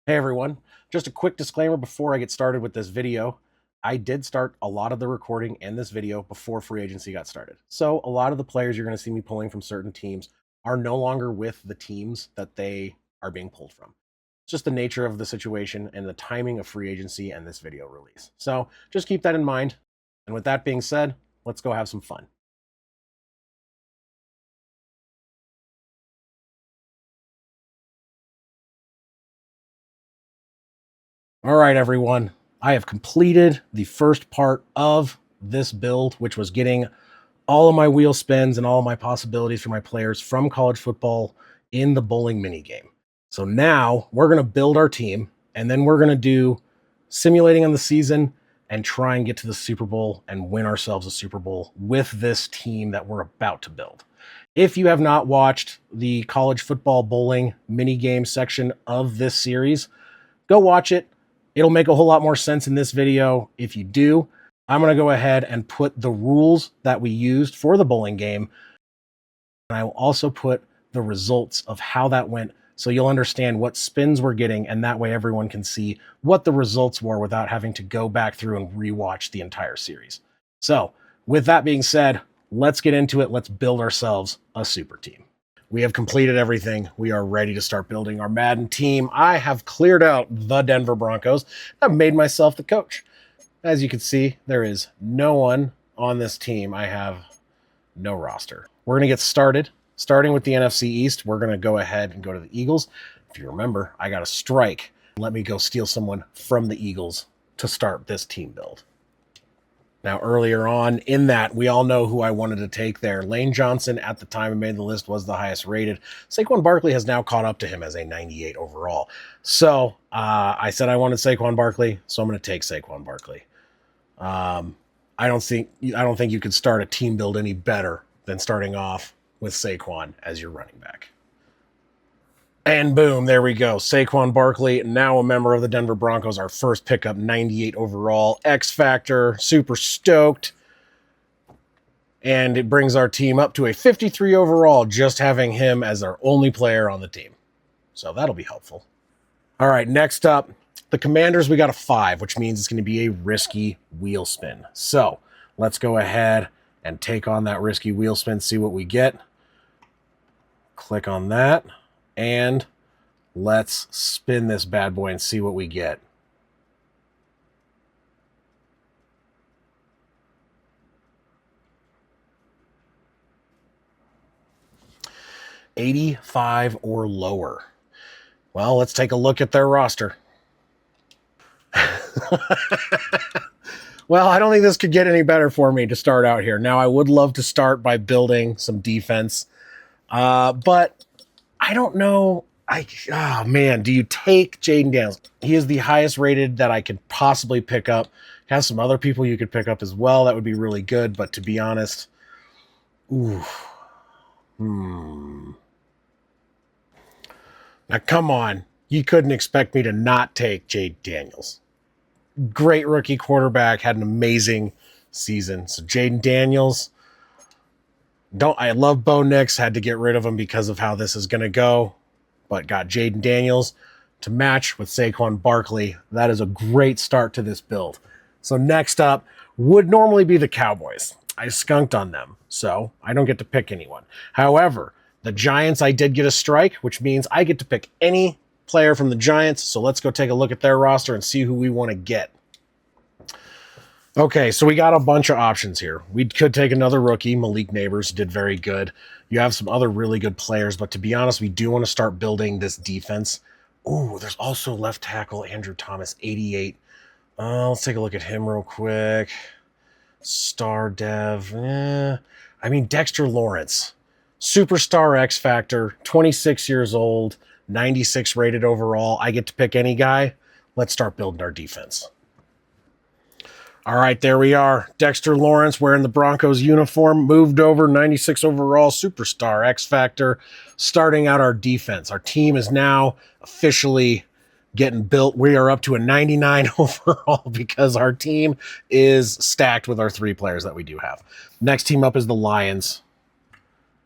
Hey everyone, just a quick disclaimer before I get started with this video. I did start a lot of the recording and this video before free agency got started. So a lot of the players you're going to see me pulling from certain teams are no longer with the teams that they are being pulled from. It's just the nature of the situation and the timing of free agency and this video release. So just keep that in mind. And with that being said, let's go have some fun. All right, everyone. I have completed the first part of this build, which was getting all of my wheel spins and all of my possibilities for my players from college football in the bowling mini game. So now we're going to build our team, and then we're going to do simulating on the season and try and get to the Super Bowl and win ourselves a Super Bowl with this team that we're about to build. If you have not watched the college football bowling mini game section of this series, go watch it. It'll make a whole lot more sense in this video. If you do, I'm going to go ahead and put the rules that we used for the bowling game. And I will also put the results of how that went so you'll understand what spins we're getting. And that way everyone can see what the results were without having to go back through and rewatch the entire series. So with that being said, let's get into it. Let's build ourselves a super team. We have completed everything. We are ready to start building our Madden team. I have cleared out the Denver Broncos. I've made myself the coach. As you can see, there is no one on this team. I have no roster. We're going to get started. Starting with the NFC East, we're going to go ahead and go to the Eagles. If you remember, I got a strike. Let me go steal someone from the Eagles to start this team build. Now, earlier on in that, we all know who I wanted to take there. Lane Johnson, at the time I made the list, was the highest rated. Saquon Barkley has now caught up to him as a 98 overall. So I said I wanted Saquon Barkley, so I'm going to take Saquon Barkley. I don't think you could start a team build any better than starting off with Saquon as your running back. And boom, there we go. Saquon Barkley, now a member of the Denver Broncos, our first pickup, 98 overall, X Factor, super stoked. And it brings our team up to a 53 overall, just having him as our only player on the team. So that'll be helpful. All right, next up, the Commanders, we got a 5, which means it's going to be a risky wheel spin. So let's go ahead and take on that risky wheel spin, see what we get. Click on that. And let's spin this bad boy and see what we get. $85 or lower. Well, let's take a look at their roster. Well, I don't think this could get any better for me to start out here. Now, I would love to start by building some defense, but I don't know. Oh man, do you take Jaden Daniels? He is the highest rated that I could possibly pick up. Has some other people you could pick up as well. That would be really good. But to be honest, Now come on, you couldn't expect me to not take Jaden Daniels. Great rookie quarterback, had an amazing season. So Jaden Daniels. I love Bo Nix, had to get rid of him because of how this is going to go, but got Jaden Daniels to match with Saquon Barkley. That is a great start to this build. So next up would normally be the Cowboys. I skunked on them, so I don't get to pick anyone. However, the Giants, I did get a strike, which means I get to pick any player from the Giants. So let's go take a look at their roster and see who we want to get. Okay, so we got a bunch of options here. We could take another rookie. Malik Neighbors did very good. You have some other really good players, but to be honest, we do want to start building this defense. Ooh, there's also left tackle Andrew Thomas, 88. Let's take a look at him real quick. Star Dev. Dexter Lawrence. Superstar X Factor, 26 years old, 96 rated overall. I get to pick any guy. Let's start building our defense. All right, there we are. Dexter Lawrence wearing the Broncos uniform, moved over, 96 overall, superstar, X Factor, starting out our defense. Our team is now officially getting built. We are up to a 99 overall because our team is stacked with our 3 players that we do have. Next team up is the Lions.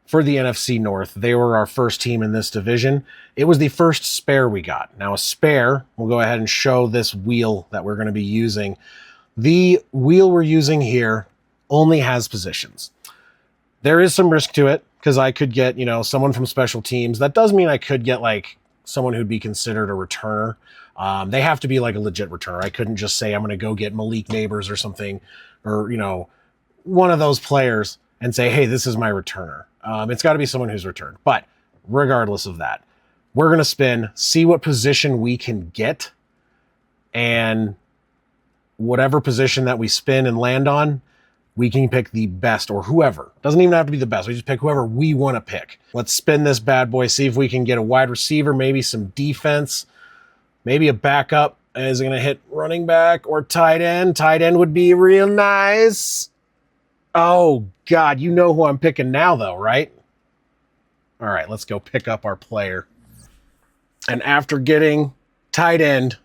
for the NFC North. They were our first team in this division. It was the first spare we got. Now a spare, we'll go ahead and show this wheel that we're going to be using. The wheel we're using here only has positions. There is some risk to it because I could get, someone from special teams. That does mean I could get like someone who'd be considered a returner. They have to be like a legit returner. I couldn't just say I'm going to go get Malik Neighbors or something, or, one of those players and say, hey, this is my returner. It's got to be someone who's returned. But regardless of that, we're going to spin, see what position we can get, and whatever position that we spin and land on, we can pick the best or whoever. Doesn't even have to be the best. We just pick whoever we want to pick. Let's spin this bad boy, see if we can get a wide receiver, maybe some defense, maybe a backup. Is it going to hit running back or tight end? Tight end would be real nice. Oh, God, you know who I'm picking now, though, right? All right, let's go pick up our player. And after getting tight end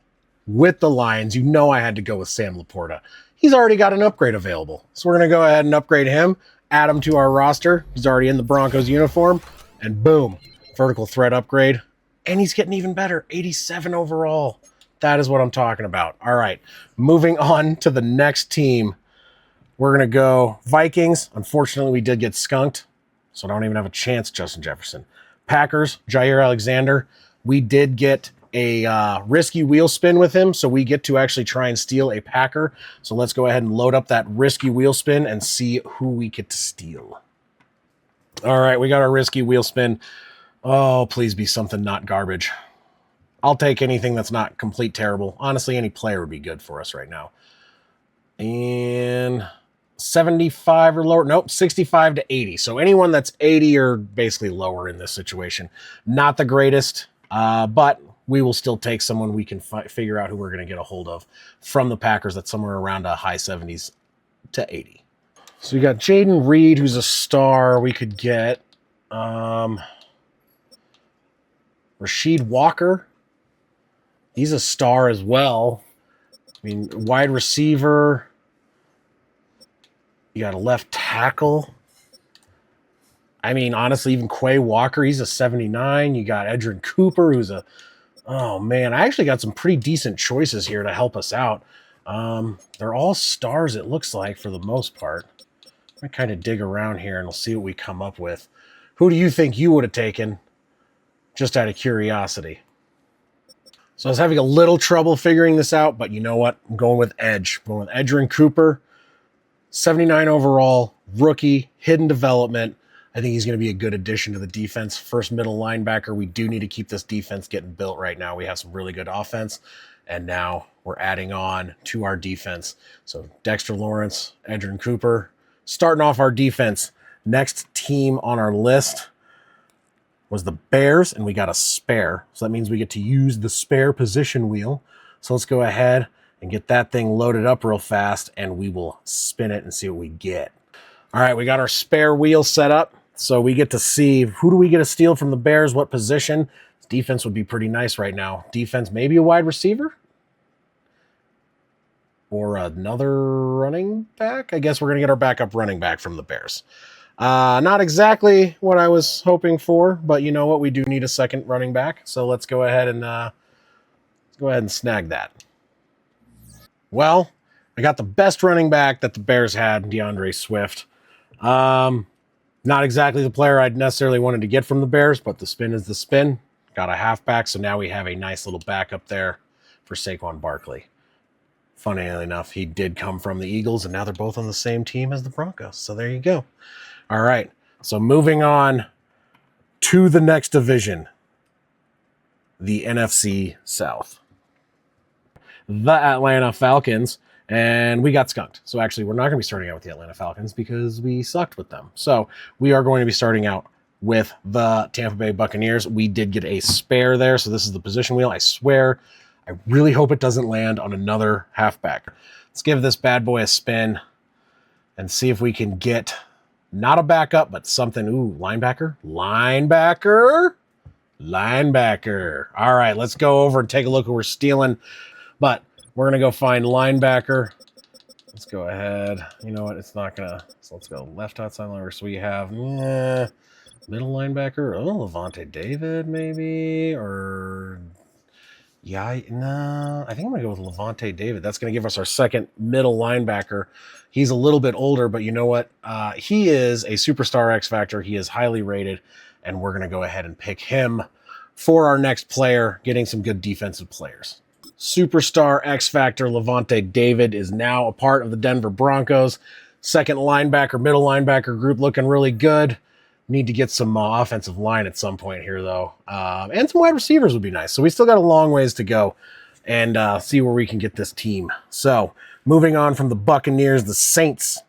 with the Lions, I had to go with Sam Laporta. He's already got an upgrade available. So we're going to go ahead and upgrade him, add him to our roster. He's already in the Broncos uniform, and boom, vertical threat upgrade. And he's getting even better, 87 overall. That is what I'm talking about. All right, moving on to the next team. We're going to go Vikings. Unfortunately, we did get skunked, so I don't even have a chance, Justin Jefferson. Packers, Jair Alexander. We did get a risky wheel spin with him, so we get to actually try and steal a Packer. So let's go ahead and load up that risky wheel spin and see who we get to steal. All right, we got our risky wheel spin. Oh, please be something not garbage. I'll take anything that's not complete terrible. Honestly, any player would be good for us right now. And 75 or lower. Nope, 65 to 80. So anyone that's 80 or basically lower in this situation. Not the greatest, but we will still take someone we can figure out who we're going to get a hold of from the Packers that's somewhere around a high 70s to 80. So we got Jaden Reed, who's a star. We could get Rasheed Walker. He's a star as well. I mean, wide receiver. You got a left tackle. I mean, honestly, even Quay Walker, he's a 79. You got Edrin Cooper, who's a... Oh, man, I actually got some pretty decent choices here to help us out. They're all stars, it looks like, for the most part. I kind of dig around here, and we'll see what we come up with. Who do you think you would have taken, just out of curiosity? So I was having a little trouble figuring this out, but you know what? I'm going with Edge. I'm going with Edrin Cooper. 79 overall, rookie, hidden development. I think he's going to be a good addition to the defense. First middle linebacker. We do need to keep this defense getting built right now. We have some really good offense, and now we're adding on to our defense. So Dexter Lawrence, Edrin Cooper, starting off our defense. Next team on our list was the Bears, and we got a spare. So that means we get to use the spare position wheel. So let's go ahead and get that thing loaded up real fast, and we will spin it and see what we get. All right, we got our spare wheel set up, so we get to see who do we get to steal from the Bears, what position. Defense would be pretty nice right now. Defense, maybe a wide receiver? Or another running back? I guess we're going to get our backup running back from the Bears. Not exactly what I was hoping for, but you know what? We do need a second running back, so let's go ahead and snag that. Well, I got the best running back that the Bears had, DeAndre Swift. Not exactly the player I'd necessarily wanted to get from the Bears, but the spin is the spin. Got a halfback, so now we have a nice little backup there for Saquon Barkley. Funny enough, he did come from the Eagles, and now they're both on the same team as the Broncos. So there you go. All right, so moving on to the next division, the NFC South. The Atlanta Falcons, and we got skunked. So actually, we're not going to be starting out with the Atlanta Falcons because we sucked with them. So we are going to be starting out with the Tampa Bay Buccaneers. We did get a spare there, so this is the position wheel. I swear, I really hope it doesn't land on another halfback. Let's give this bad boy a spin and see if we can get not a backup, but something. Ooh, linebacker. All right, let's go over and take a look who we're stealing. But we're going to go find linebacker. Let's go ahead. You know what? It's not going to. So let's go left outside linebacker. So we have, Middle linebacker. Oh, Levante David, maybe? Or... Yeah, no, I think I'm going to go with Levante David. That's going to give us our second middle linebacker. He's a little bit older, but you know what? He is a superstar X Factor. He is highly rated, and we're going to go ahead and pick him for our next player, getting some good defensive players. Superstar X Factor Levante David is now a part of the Denver Broncos. Second linebacker, middle linebacker group looking really good. Need to get some offensive line at some point here, though. And some wide receivers would be nice. So we still got a long ways to go and see where we can get this team. So moving on from the Buccaneers, the Saints.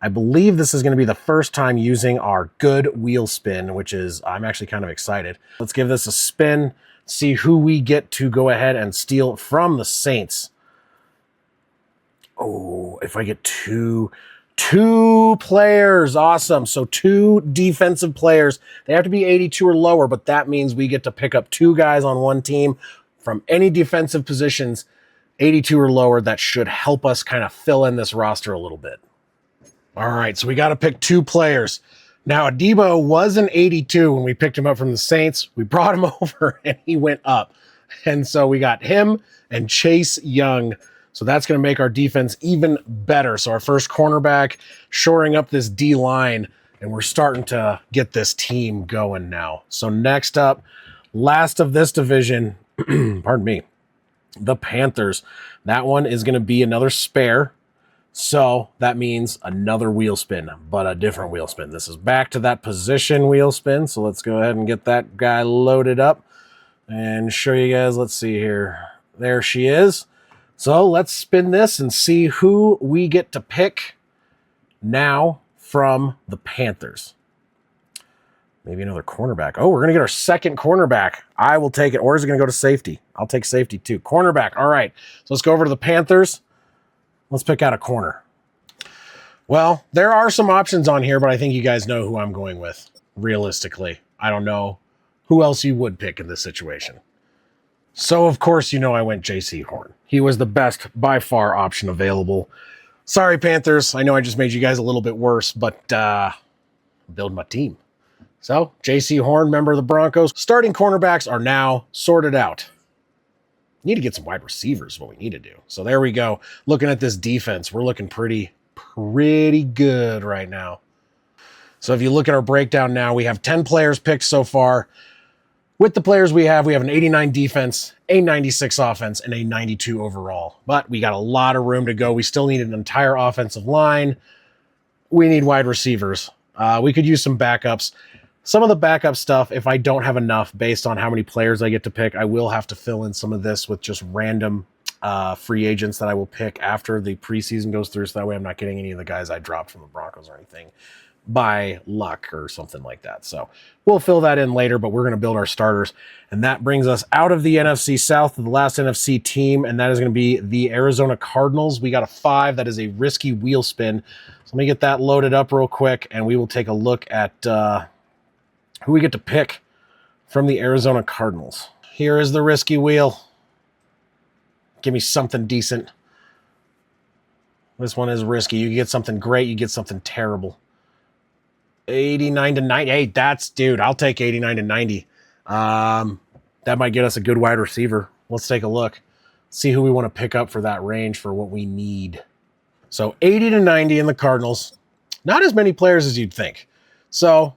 I believe this is going to be the first time using our good wheel spin, which is, I'm actually kind of excited. Let's give this a spin, see who we get to go ahead and steal from the Saints. Oh, if I get two players. Awesome. So 2 defensive players. They have to be 82 or lower, but that means we get to pick up 2 guys on one team from any defensive positions, 82 or lower. That should help us kind of fill in this roster a little bit. All right, so we got to pick 2 players. Now, Adebo was an 82 when we picked him up from the Saints. We brought him over, and he went up. And so we got him and Chase Young. So that's going to make our defense even better. So our first cornerback, shoring up this D-line, and we're starting to get this team going now. So next up, last of this division, pardon me, the Panthers. That one is going to be another spare. So that means another wheel spin, but a different wheel spin. This is back to that position wheel spin. So let's go ahead and get that guy loaded up and show you guys. Let's see here. There she is. So let's spin this and see who we get to pick now from the Panthers. Maybe another cornerback. Oh, we're going to get our second cornerback. I will take it. Or is it going to go to safety? I'll take safety too. Cornerback. All right. So let's go over to the Panthers. Let's pick out a corner. Well, there are some options on here, but I think you guys know who I'm going with. Realistically, I don't know who else you would pick in this situation. So, of course, you know I went J.C. Horn. He was the best, by far, option available. Sorry, Panthers. I know I just made you guys a little bit worse, but build my team. So, J.C. Horn, member of the Broncos. Starting cornerbacks are now sorted out. Need to get some wide receivers is what we need to do. So, there we go. Looking at this defense, we're looking pretty good right now. So, if you look at our breakdown now, we have 10 players picked so far. With the players we have an 89 defense, a 96 offense, and a 92 overall. But we got a lot of room to go. We still need an entire offensive line. We need wide receivers. We could use some backups. Some of the backup stuff, if I don't have enough based on how many players I get to pick, I will have to fill in some of this with just random free agents that I will pick after the preseason goes through. So that way I'm not getting any of the guys I dropped from the Broncos or anything by luck or something like that. So we'll fill that in later, but we're going to build our starters. And that brings us out of the NFC South to the last NFC team, and that is going to be the Arizona Cardinals. We got a 5. That is a risky wheel spin. So let me get that loaded up real quick, and we will take a look at who we get to pick from the Arizona Cardinals. Here is the risky wheel. Give me something decent. This one is risky. You get something great, you get something terrible. 89 to 90. Hey, dude, I'll take 89 to 90. That might get us a good wide receiver. Let's take a look. See who we want to pick up for that range for what we need. So 80 to 90 in the Cardinals. Not as many players as you'd think. So,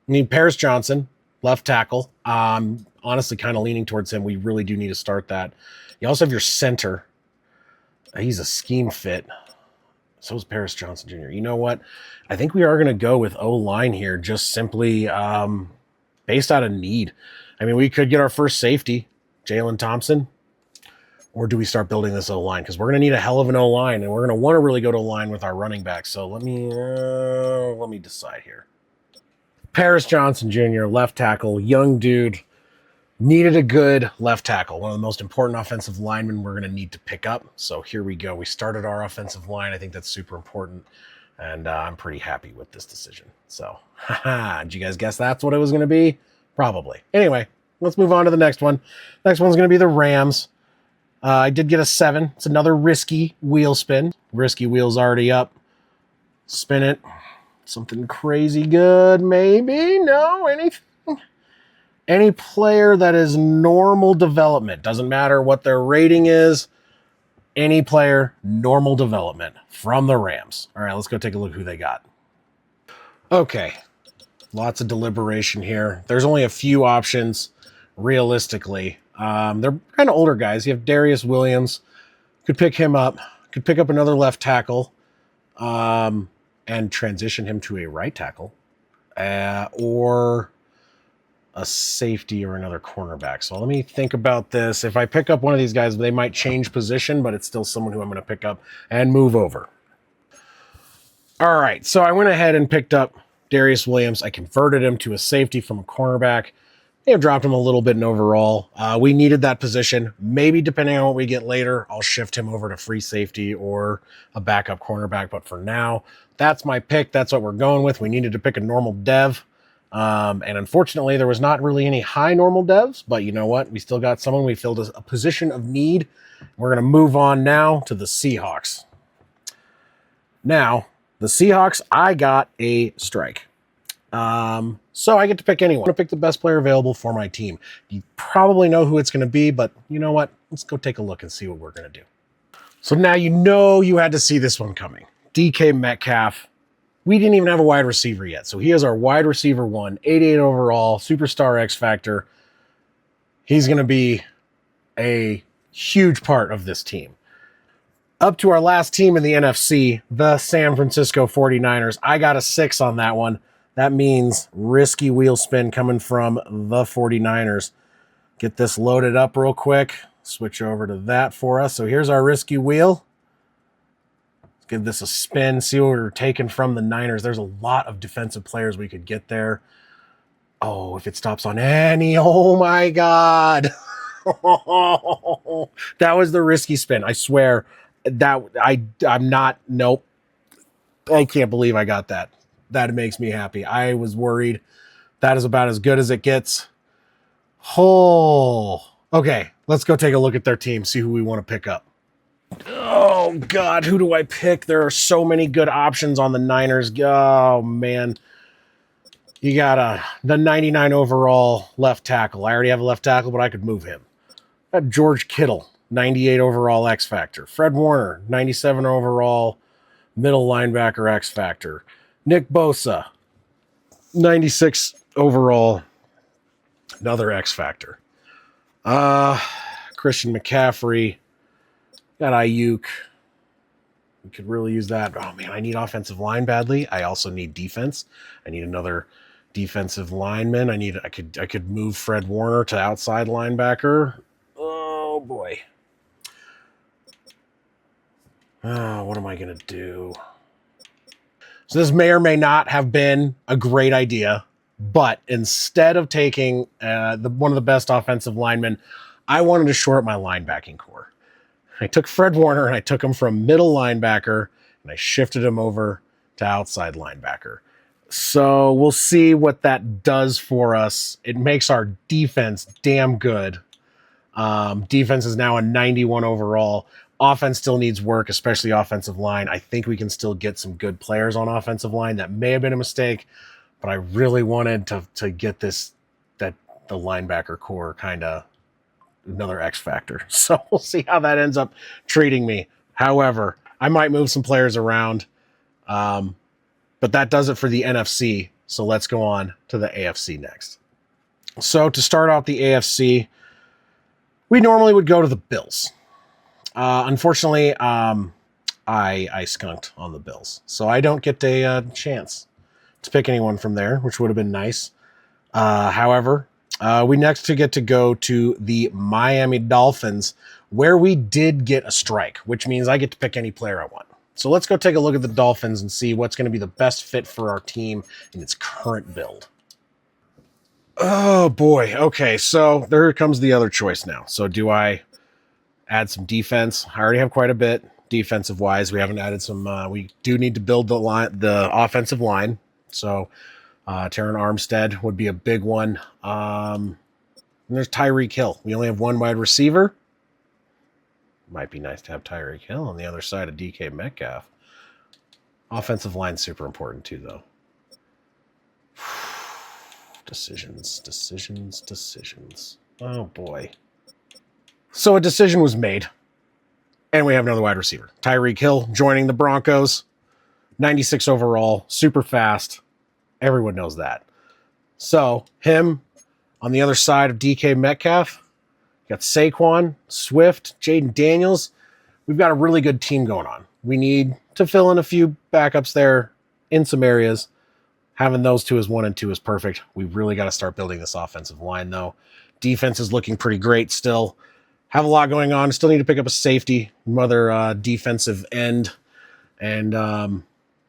need Paris Johnson, left tackle. Honestly, kind of leaning towards him. We really do need to start that. You also have your center. He's a scheme fit. So is Paris Johnson Jr. You know what? I think we are going to go with O-line here, just simply based out of need. I mean, we could get our first safety, Jalen Thompson, or do we start building this O-line? Because we're going to need a hell of an O-line, and we're going to want to really go to line with our running back. So let me decide here. Paris Johnson Jr., left tackle, young dude. Needed a good left tackle, one of the most important offensive linemen we're going to need to pick up. So here we go. We started our offensive line. I think that's super important, and I'm pretty happy with this decision. So, did you guys guess that's what it was going to be? Probably. Anyway, let's move on to the next one. Next one's going to be the Rams. I did get a 7. It's another risky wheel spin. Risky wheel's already up. Spin it. Something crazy good, maybe? No? Anything? Any player that is normal development. Doesn't matter what their rating is. Any player, normal development from the Rams. All right, let's go take a look who they got. Okay, lots of deliberation here. There's only a few options, realistically. They're kind of older guys. You have Darius Williams. Could pick him up. Could pick up another left tackle and transition him to a right tackle. Or a safety or another cornerback. So let me think about this. If I pick up one of these guys, they might change position, but it's still someone who I'm going to pick up and move over. All right, so I went ahead and picked up Darius Williams. I converted him to a safety from a cornerback. They have dropped him a little bit in overall. We needed that position. Maybe depending on what we get later, I'll shift him over to free safety or a backup cornerback. But for now, that's my pick. That's what we're going with. We needed to pick a normal dev. And unfortunately, there was not really any high normal devs. But you know what? We still got someone. We filled a position of need. We're going to move on now to the Seahawks. Now, the Seahawks, I got a strike. So I get to pick anyone. I'm going to pick the best player available for my team. You probably know who it's going to be, but you know what? Let's go take a look and see what we're going to do. So now you know you had to see this one coming. DK Metcalf. We didn't even have a wide receiver yet. So he is our wide receiver 1, 88 overall, superstar X Factor. He's going to be a huge part of this team. Up to our last team in the NFC, the San Francisco 49ers. I got a 6 on that one. That means risky wheel spin coming from the 49ers. Get this loaded up real quick. Switch over to that for us. So here's our risky wheel. Let's give this a spin. See what we're taking from the Niners. There's a lot of defensive players we could get there. Oh, if it stops on any. Oh, my God. That was the risky spin. I swear that I'm not. Nope. I can't believe I got that. That makes me happy. I was worried. That is about as good as it gets. Oh, okay. Let's go take a look at their team, see who we want to pick up. Oh, God. Who do I pick? There are so many good options on the Niners. Oh, man. You got the 99 overall left tackle. I already have a left tackle, but I could move him. Got George Kittle, 98 overall X Factor. Fred Warner, 97 overall middle linebacker X Factor. Nick Bosa, 96 overall, another X Factor. Christian McCaffrey, got Ayuk. We could really use that. Oh, man, I need offensive line badly. I also need defense. I need another defensive lineman. I could move Fred Warner to outside linebacker. Oh, boy. Oh, what am I going to do? So this may or may not have been a great idea, but instead of taking one of the best offensive linemen, I wanted to short my linebacking core. I took Fred Warner and I took him from middle linebacker and I shifted him over to outside linebacker. So we'll see what that does for us. It makes our defense damn good. Defense is now a 91 overall. Offense still needs work, especially offensive line. I think we can still get some good players on offensive line. That may have been a mistake, but I really wanted to get the linebacker core kind of another X factor. So we'll see how that ends up treating me. However, I might move some players around, but that does it for the NFC. So let's go on to the AFC next. So to start off the AFC, we normally would go to the Bills. Unfortunately, I skunked on the Bills, so I don't get a chance to pick anyone from there, which would have been nice. However, we next get to go to the Miami Dolphins, where we did get a strike, which means I get to pick any player I want. So let's go take a look at the Dolphins and see what's going to be the best fit for our team in its current build. Oh, boy. Okay, so there comes the other choice now. So do I add some defense? I already have quite a bit defensive-wise. We haven't added some. We do need to build the offensive line. So Terran Armstead would be a big one. And there's Tyreek Hill. We only have one wide receiver. Might be nice to have Tyreek Hill on the other side of DK Metcalf. Offensive line super important too, though. Decisions. Oh, boy. So a decision was made, and we have another wide receiver. Tyreek Hill joining the Broncos. 96 overall, super fast. Everyone knows that. So him on the other side of DK Metcalf. Got Saquon, Swift, Jaden Daniels. We've got a really good team going on. We need to fill in a few backups there in some areas. Having those two as 1 and 2 is perfect. We really got to start building this offensive line, though. Defense is looking pretty great still. Have a lot going on. Still need to pick up a safety, another defensive end, and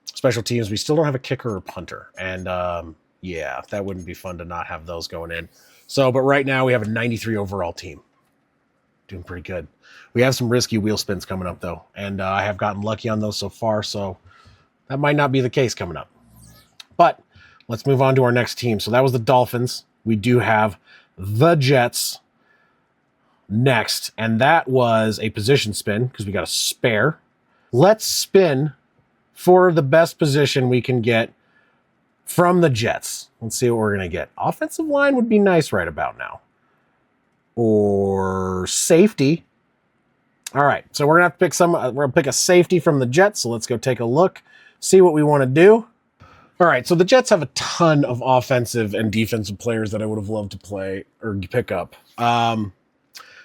special teams. We still don't have a kicker or punter. And yeah, that wouldn't be fun to not have those going in. So, but right now we have a 93 overall team. Doing pretty good. We have some risky wheel spins coming up, though, and I have gotten lucky on those so far, so that might not be the case coming up. But let's move on to our next team. So that was the Dolphins. We do have the Jets next, and that was a position spin because we got a spare. Let's spin for the best position we can get from the Jets. Let's see what we're going to get. Offensive line would be nice right about now. Or safety. All right, so we're gonna have to pick we're gonna pick a safety from the Jets. So let's go take a look, see what we want to do. All right, so the Jets have a ton of offensive and defensive players that I would have loved to play or pick up.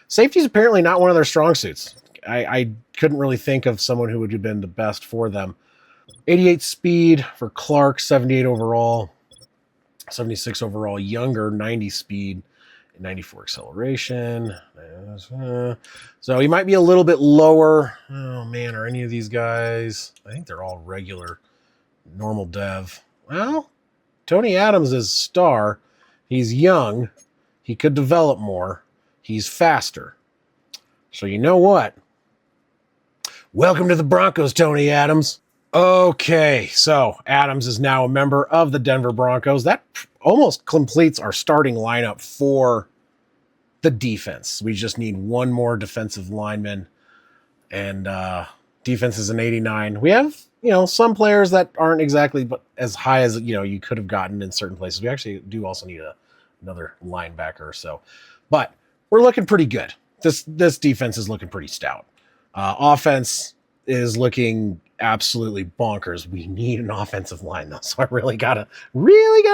Safety is apparently not one of their strong suits. I couldn't really think of someone who would have been the best for them. 88 speed for Clark, 78 overall, 76 overall, younger, 90 speed. 94 acceleration. So he might be a little bit lower. Oh, man, are any of these guys? I think they're all regular, normal dev. Well, Tony Adams is star. He's young. He could develop more. He's faster. So you know what? Welcome to the Broncos, Tony Adams. Okay, so Adams is now a member of the Denver Broncos. That almost completes our starting lineup for the defense. We just need one more defensive lineman, and defense is an 89. We have, some players that aren't exactly as high as, you could have gotten in certain places. We actually do also need another linebacker or so, but we're looking pretty good. This defense is looking pretty stout. Offense is looking absolutely bonkers. We need an offensive line though, so I really gotta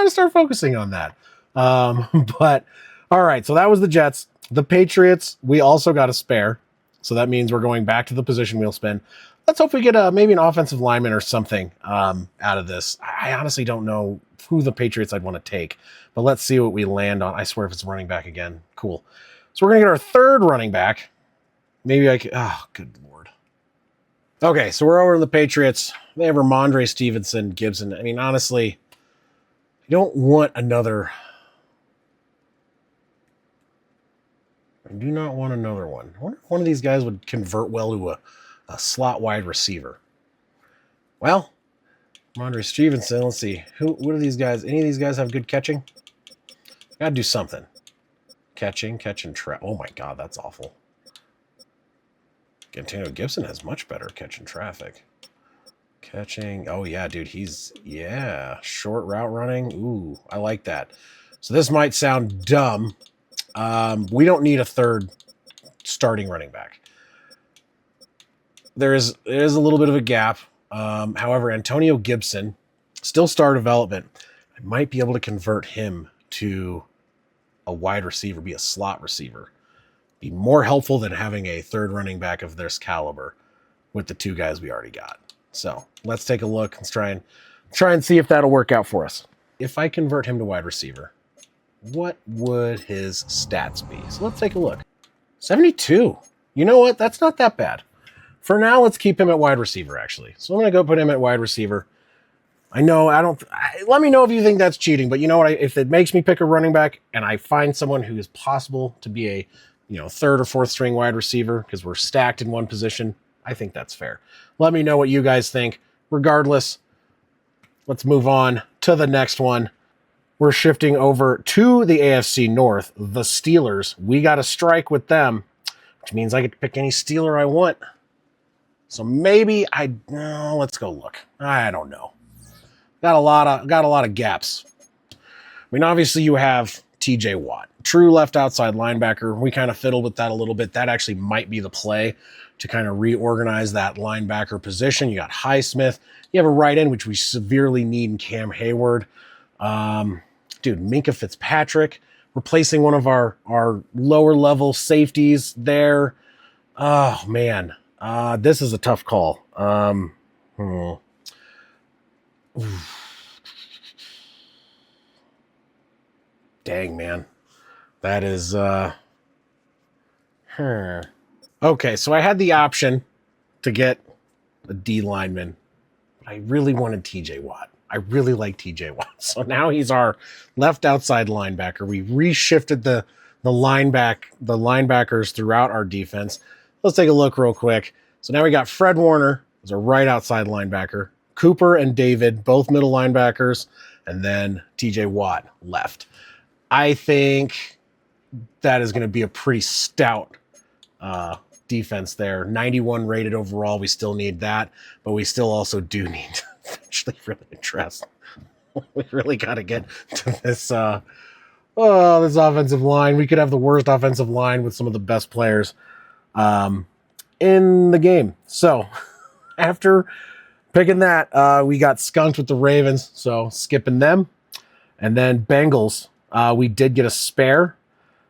start focusing on that. But all right, so that was the Jets. The Patriots, we also got a spare, so that means we're going back to the position wheel spin. Let's hope we get maybe an offensive lineman or something out of this. I honestly don't know who the Patriots I'd want to take, but let's see what we land on. I swear if it's running back again, cool. So we're gonna get our third running back. Maybe I could. Oh, good lord. Okay, so we're over to the Patriots. They have Ramondre Stevenson, Gibson. I mean, honestly, I don't want another. I do not want another one. I wonder if one of these guys would convert well to a slot wide receiver. Well, Ramondre Stevenson, let's see. What are these guys? Any of these guys have good catching? Gotta do something. Catching, trap. Oh my god, that's awful. Antonio Gibson has much better catching traffic. Catching. Oh, yeah, dude. Short route running. Ooh, I like that. So this might sound dumb. We don't need a third starting running back. There is a little bit of a gap. However, Antonio Gibson, still star development. I might be able to convert him to a wide receiver, be a slot receiver. Be more helpful than having a third running back of this caliber with the two guys we already got. So let's take a look. Let's try and see if that'll work out for us. If I convert him to wide receiver, what would his stats be? So let's take a look. 72. You know what? That's not that bad. For now, let's keep him at wide receiver, actually. So I'm going to go put him at wide receiver. I know let me know if you think that's cheating, but you know what? If it makes me pick a running back and I find someone who is possible to be a third or fourth string wide receiver because we're stacked in one position, I think that's fair. Let me know what you guys think. Regardless, let's move on to the next one. We're shifting over to the AFC North, the Steelers. We got a strike with them, which means I get to pick any Steeler I want. So maybe let's go look. I don't know. Got a lot of gaps. mean, obviously you have TJ Watt, true left outside linebacker. We kind of fiddled with that a little bit. That actually might be the play to kind of reorganize that linebacker position. You got Highsmith. You have a right end, which we severely need in Cam Hayward. Dude, Minka Fitzpatrick, replacing one of our lower level safeties there. Oh, man. This is a tough call. Dang, man. That is, Okay, so I had the option to get a D lineman. I really wanted TJ Watt. I really like TJ Watt. So now he's our left outside linebacker. We reshifted the linebackers throughout our defense. Let's take a look real quick. So now we got Fred Warner as a right outside linebacker, Cooper and David, both middle linebackers, and then TJ Watt left. I think that is going to be a pretty stout defense there. 91 rated overall. We still need that, but we still also do need to eventually really address. We really got to get to this this offensive line. We could have the worst offensive line with some of the best players in the game. So after picking that, we got skunked with the Ravens, so skipping them. And then Bengals, we did get a spare,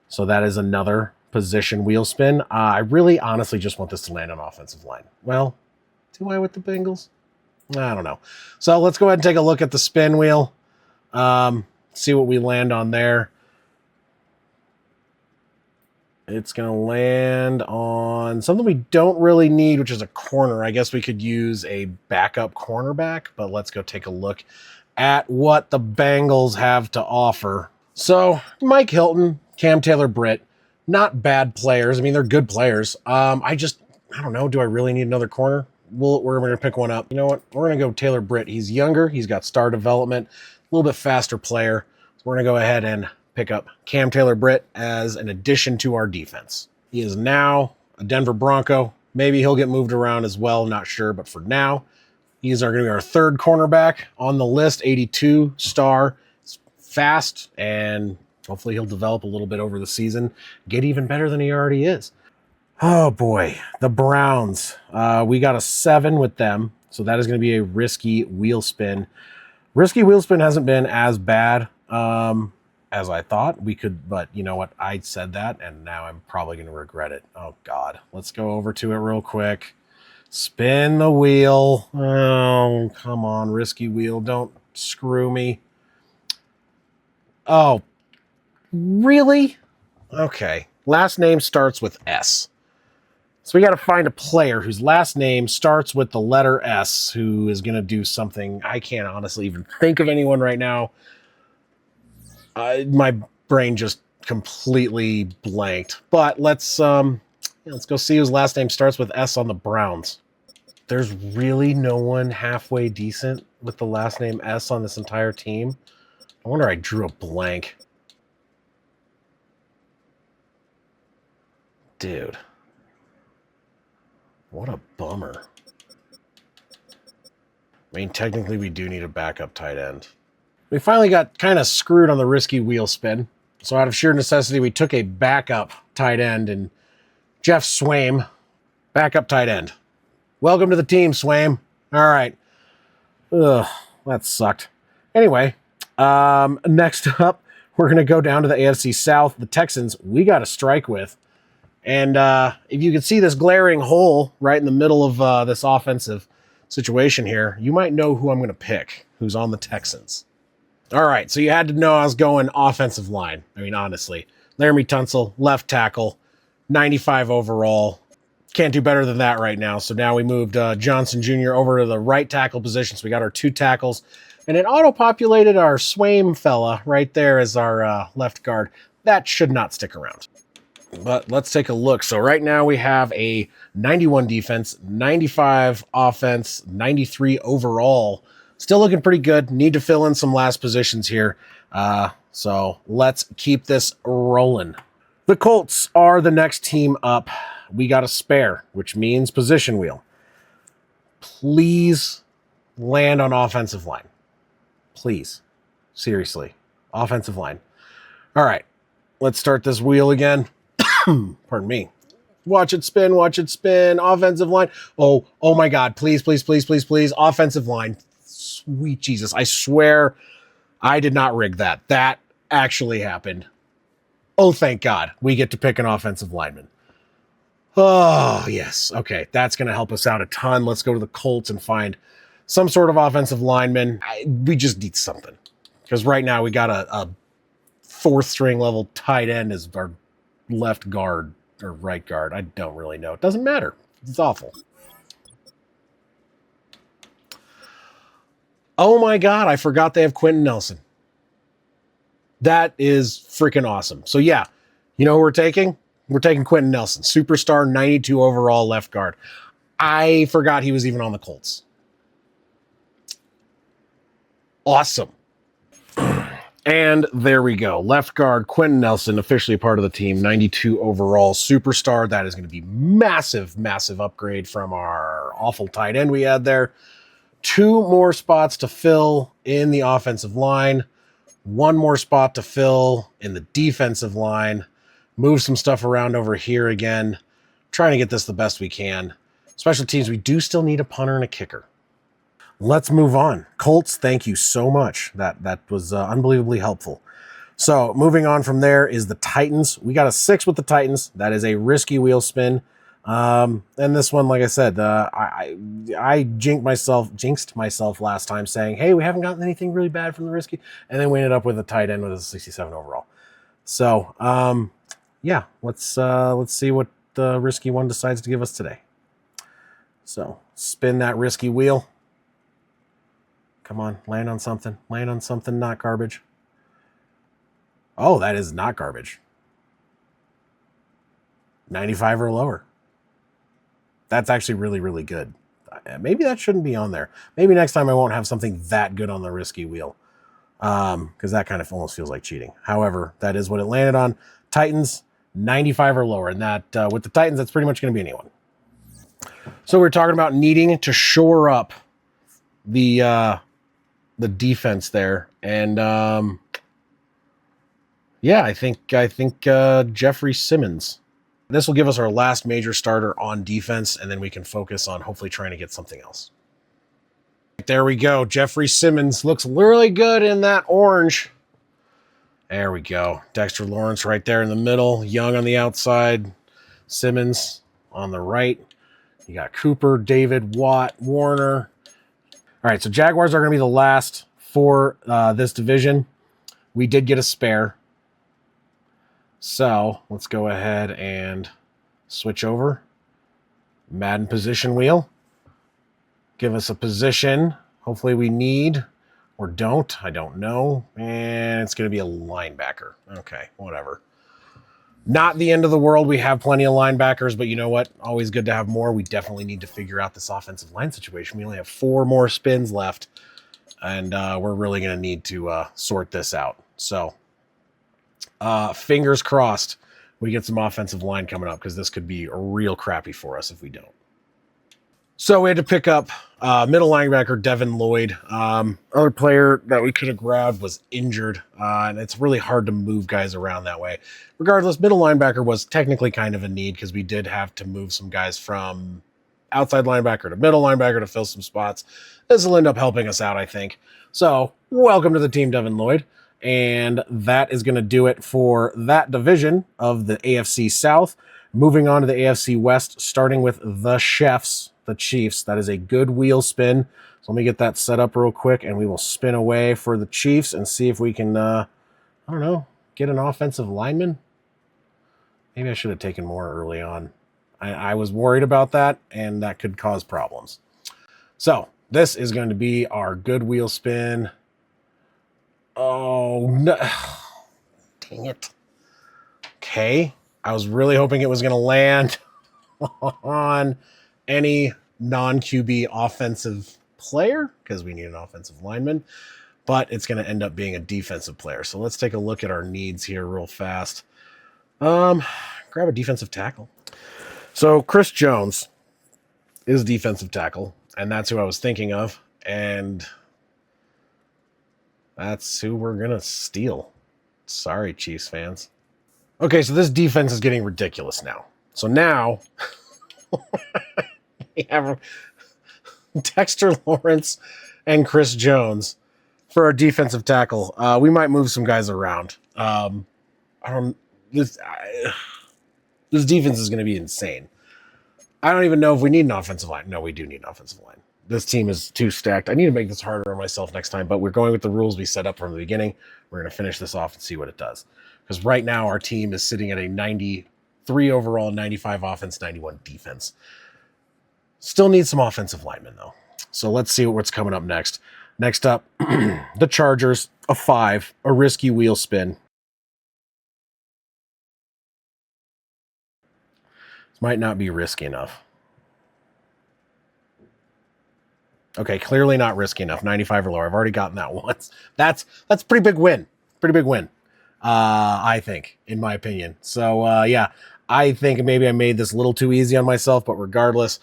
so that is another position wheel spin. I really honestly just want this to land on offensive line. Well, do I with the Bengals? I don't know. So let's go ahead and take a look at the spin wheel. See what we land on there. It's going to land on something we don't really need, which is a corner. I guess we could use a backup cornerback, but let's go take a look at what the Bengals have to offer. So Mike Hilton, Cam Taylor-Britt, not bad players. I mean, they're good players. I don't know. Do I really need another corner? We're going to pick one up. You know what? We're going to go Taylor-Britt. He's younger. He's got star development, a little bit faster player. So we're going to go ahead and pick up Cam Taylor-Britt as an addition to our defense. He is now a Denver Bronco. Maybe he'll get moved around as well. Not sure. But for now, he's going to be our third cornerback on the list, 82 star. He's fast, and hopefully he'll develop a little bit over the season, get even better than he already is. Oh, boy. The Browns. We got a 7 with them, so that is going to be a risky wheel spin. Risky wheel spin hasn't been as bad as I thought we could, but you know what? I said that, and now I'm probably going to regret it. Oh, God. Let's go over to it real quick. Spin the wheel. Oh, come on, risky wheel. Don't screw me. Oh, really? Okay. Last name starts with S. So we got to find a player whose last name starts with the letter S who is going to do something. I can't honestly even think of anyone right now. My brain just completely blanked. But let's go see whose last name starts with S on the Browns. There's really no one halfway decent with the last name S on this entire team. I wonder I drew a blank. Dude. What a bummer. I mean, technically we do need a backup tight end. We finally got kind of screwed on the risky wheel spin. So out of sheer necessity, we took a backup tight end, and Jeff Swaim, backup tight end. Welcome to the team, Swaim. All right. Ugh, that sucked. Anyway, next up, we're going to go down to the AFC South. The Texans, we got to strike with. And if you can see this glaring hole right in the middle of this offensive situation here, you might know who I'm going to pick, who's on the Texans. All right, so you had to know I was going offensive line. I mean, honestly. Laramie Tunsil, left tackle, 95 overall. Can't do better than that right now. So now we moved Johnson Jr. over to the right tackle position. So we got our 2 tackles. And it auto-populated our Swaim fella right there as our left guard. That should not stick around. But let's take a look. So right now we have a 91 defense, 95 offense, 93 overall. Still looking pretty good. Need to fill in some last positions here. So let's keep this rolling. The Colts are the next team up. We got a spare, which means position wheel. Please land on offensive line. Please. Seriously. Offensive line. All right, let's start this wheel again. Pardon me. Watch it spin, watch it spin. Offensive line. Oh my God. Please, please, please, please, please. Offensive line. Sweet Jesus. I swear I did not rig that. That actually happened. Oh, thank God. We get to pick an offensive lineman. Oh, yes. Okay, that's going to help us out a ton. Let's go to the Colts and find some sort of offensive lineman. We just need something. Because right now we got a fourth string level tight end as our left guard or right guard. I don't really know. It doesn't matter. It's awful. Oh my God, I forgot they have Quentin Nelson. That is freaking awesome. So yeah, you know who we're taking? We're taking Quentin Nelson, superstar, 92 overall left guard. I forgot he was even on the Colts. Awesome. And there we go. Left guard, Quentin Nelson, officially part of the team, 92 overall superstar. That is going to be massive, massive upgrade from our awful tight end we had there. 2 more spots to fill in the offensive line. 1 more spot to fill in the defensive line. Move some stuff around over here again. Trying to get this the best we can. Special teams, we do still need a punter and a kicker. Let's move on. Colts, thank you so much. That was unbelievably helpful. So moving on from there is the Titans. We got a 6 with the Titans. That is a risky wheel spin. And this one, like I said, I jinxed myself last time saying, hey, we haven't gotten anything really bad from the risky. And then we ended up with a tight end with a 67 overall. So, yeah, let's see what the risky one decides to give us today. So spin that risky wheel. Come on, land on something. Land on something, not garbage. Oh, that is not garbage. 95 or lower. That's actually really, really good. Maybe that shouldn't be on there. Maybe next time I won't have something that good on the risky wheel. Because that kind of almost feels like cheating. However, that is what it landed on. Titans, 95 or lower. And that with the Titans, that's pretty much going to be anyone. So we're talking about needing to shore up the defense there. And yeah, I think Jeffrey Simmons. This will give us our last major starter on defense, and then we can focus on hopefully trying to get something else. There we go. Jeffrey Simmons looks really good in that orange. There we go. Dexter Lawrence right there in the middle. Young on the outside. Simmons on the right. You got Cooper, David, Watt, Warner. All right, so Jaguars are going to be the last for this division. We did get a spare. So let's go ahead and switch over. Madden position wheel. Give us a position. Hopefully we need or don't. I don't know. And it's going to be a linebacker. Okay, whatever. Not the end of the world. We have plenty of linebackers, but you know what? Always good to have more. We definitely need to figure out this offensive line situation. We only have 4 more spins left, and we're really going to need to sort this out. So fingers crossed we get some offensive line coming up, because this could be real crappy for us if we don't. So we had to pick up middle linebacker Devin Lloyd. Other player that we could have grabbed was injured, and it's really hard to move guys around that way. Regardless, middle linebacker was technically kind of a need, because we did have to move some guys from outside linebacker to middle linebacker to fill some spots. This will end up helping us out, I think. So welcome to the team, Devin Lloyd. And that is going to do it for that division of the AFC South. Moving on to the AFC West, starting with the Chefs, the Chiefs. That is a good wheel spin. So let me get that set up real quick, and we will spin away for the Chiefs and see if we can, I don't know, get an offensive lineman. Maybe I should have taken more early on. I was worried about that, and that could cause problems. So this is going to be our good wheel spin. Oh, no. Dang it. Okay. I was really hoping it was going to land on any non-QB offensive player, because we need an offensive lineman, but it's going to end up being a defensive player. So let's take a look at our needs here real fast. Grab a defensive tackle. So Chris Jones is defensive tackle, and that's who I was thinking of. And That's who we're going to steal. Sorry, Chiefs fans. Okay, so this defense is getting ridiculous now. So now we have Dexter Lawrence and Chris Jones for our defensive tackle. We might move some guys around. This defense is going to be insane. I don't even know if we need an offensive line. No, we do need an offensive line. This team is too stacked. I need to make this harder on myself next time, but we're going with the rules we set up from the beginning. We're going to finish this off and see what it does. Because right now our team is sitting at a 93 overall, 95 offense, 91 defense. Still need some offensive linemen, though. So let's see what's coming up next. Next up, the Chargers, a 5, a risky wheel spin. This might not be risky enough. Okay, clearly not risky enough. 95 or lower. I've already gotten that once. That's a pretty big win. Pretty big win, I think, in my opinion. So, yeah, I think maybe I made this a little too easy on myself, but regardless,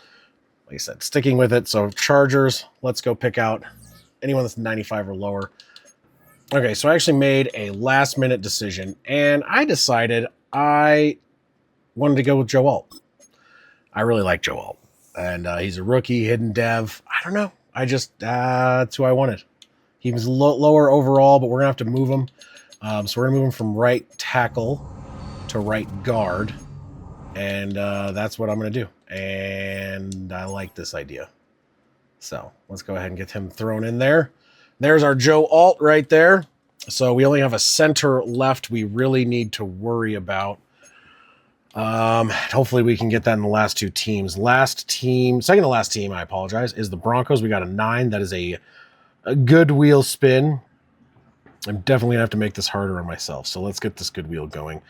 like I said, sticking with it. So Chargers, let's go pick out anyone that's 95 or lower. Okay, so I actually made a last-minute decision, and I decided I wanted to go with Joe Alt. I really like Joe Alt, and he's a rookie, hidden dev. I don't know. I just, that's who I wanted. He was lower overall, but we're going to have to move him. So we're going to move him from right tackle to right guard, and that's what I'm going to do. And I like this idea. So let's go ahead and get him thrown in there. There's our Joe Alt right there. So we only have a center left we really need to worry about. Hopefully we can get that in the last two teams. Second to last team, I apologize, is the Broncos. We got a 9. That is a good wheel spin. I'm definitely gonna have to make this harder on myself. So let's get this good wheel going.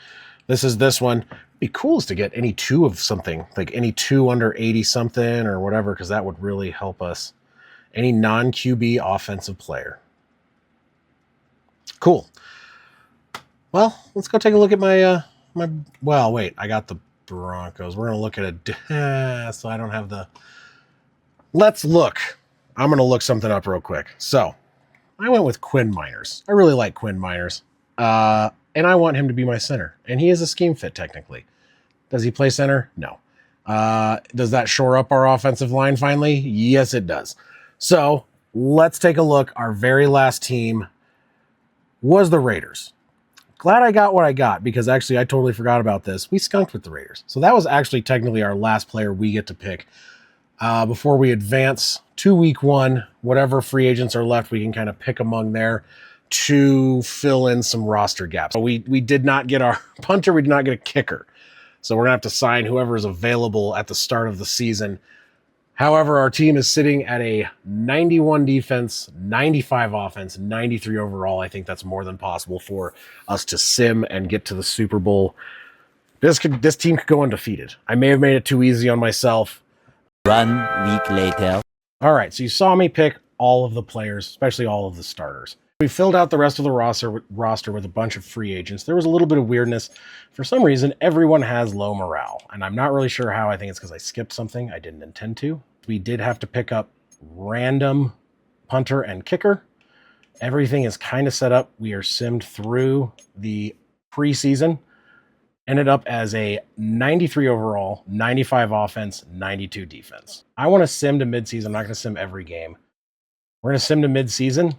This is this one. It'd be cool to get any 2 of something, like any 2 under 80 something or whatever, because that would really help us. Any non-QB offensive player. Cool. Well, let's go take a look at my well, wait, I got the Broncos. We're going to look at it. So I don't have the... Let's look. I'm going to look something up real quick. So I went with Quinn Miners. I really like Quinn Miners. And I want him to be my center. And he is a scheme fit, technically. Does he play center? No. Does that shore up our offensive line finally? Yes, it does. So let's take a look. Our very last team was the Raiders. Glad I got what I got, because actually I totally forgot about this. We skunked with the Raiders. So that was actually technically our last player we get to pick. Before we advance to week 1, whatever free agents are left, we can kind of pick among there to fill in some roster gaps. So we did not get our punter. We did not get a kicker. So we're going to have to sign whoever is available at the start of the season. However, our team is sitting at a 91 defense, 95 offense, 93 overall. I think that's more than possible for us to sim and get to the Super Bowl. This team could go undefeated. I may have made it too easy on myself. 1 week later. All right, so you saw me pick all of the players, especially all of the starters. We filled out the rest of the roster with a bunch of free agents. There was a little bit of weirdness. For some reason, everyone has low morale, and I'm not really sure how. I think it's because I skipped something I didn't intend to. We did have to pick up random punter and kicker. Everything is kind of set up. We are simmed through the preseason. Ended up as a 93 overall, 95 offense, 92 defense. I want to sim to midseason. I'm not going to sim every game. We're going to sim to midseason,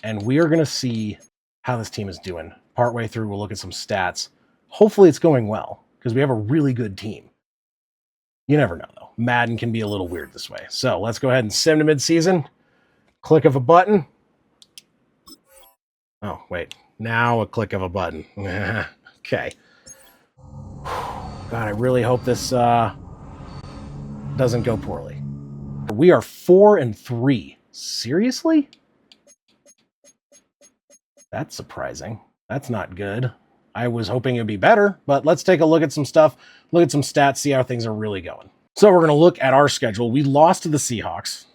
and we are going to see how this team is doing. Partway through, we'll look at some stats. Hopefully it's going well, because we have a really good team. You never know, though. Madden can be a little weird this way. So let's go ahead and sim to midseason. Click of a button. Oh, wait. Now a click of a button. Okay. God, I really hope this doesn't go poorly. We are 4-3. Seriously? That's surprising. That's not good. I was hoping it'd be better, but let's take a look at some stuff, look at some stats, see how things are really going. So we're going to look at our schedule. We lost to the Seahawks.